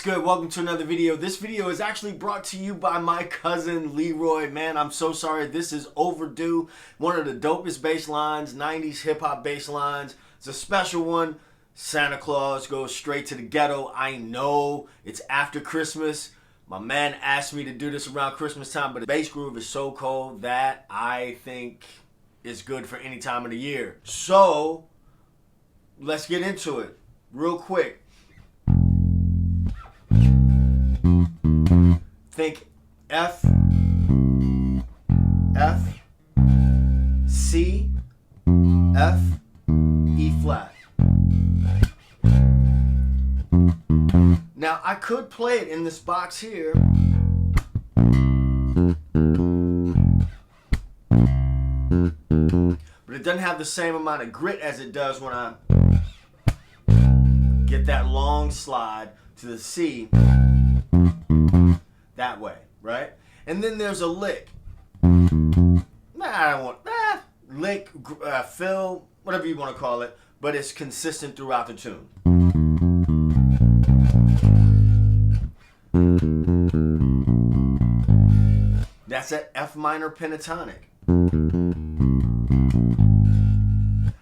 good? Welcome to another video. This video is actually brought to you by my cousin Leroy. Man, I'm so sorry. This is overdue. One of the dopest bass lines, 90s hip hop bass lines. It's a special one. Santa Claus goes straight to the ghetto. I know it's after Christmas. My man asked me to do this around Christmas time, but the bass groove is so cold that I think is good for any time of the year. So let's get into it real quick. Think F, F, C, F, E flat. Now I could play it in this box here, but it doesn't have the same amount of grit as it does when I get that long slide to the C that way, right? And then there's a lick. I don't want lick, fill, whatever you want to call it, but it's consistent throughout the tune. That's an F minor pentatonic.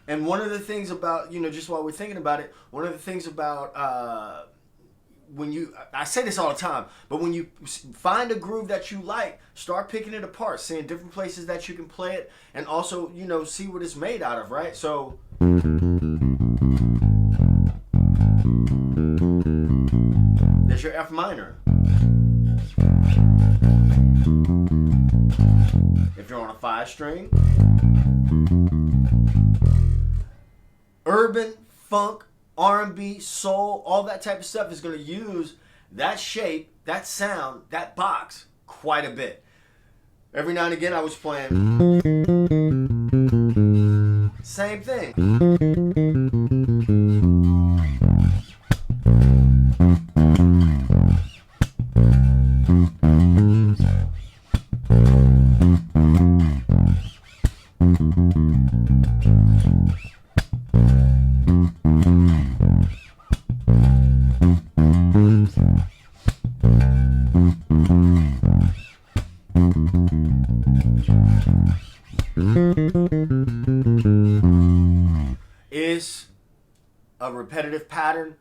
And one of the things about, just while we're thinking about it, one of the things about I say this all the time, but when you find a groove that you like, start picking it apart, seeing different places that you can play it, and also, see what it's made out of, right? So there's your F minor. If you're on a 5-string, urban, funk, R&B, soul, all that type of stuff is going to use that shape, that sound, that box quite a bit. Every now and again I was playing same thing. Is a repetitive pattern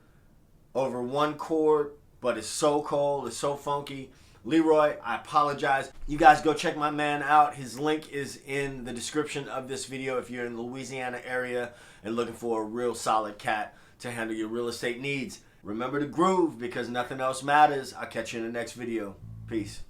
over one chord, but it's so cold, it's so funky. Leroy, I apologize. You guys go check my man out. His link is in the description of this video if you're in the Louisiana area and looking for a real solid cat to handle your real estate needs. Remember to groove because nothing else matters. I'll catch you in the next video. Peace.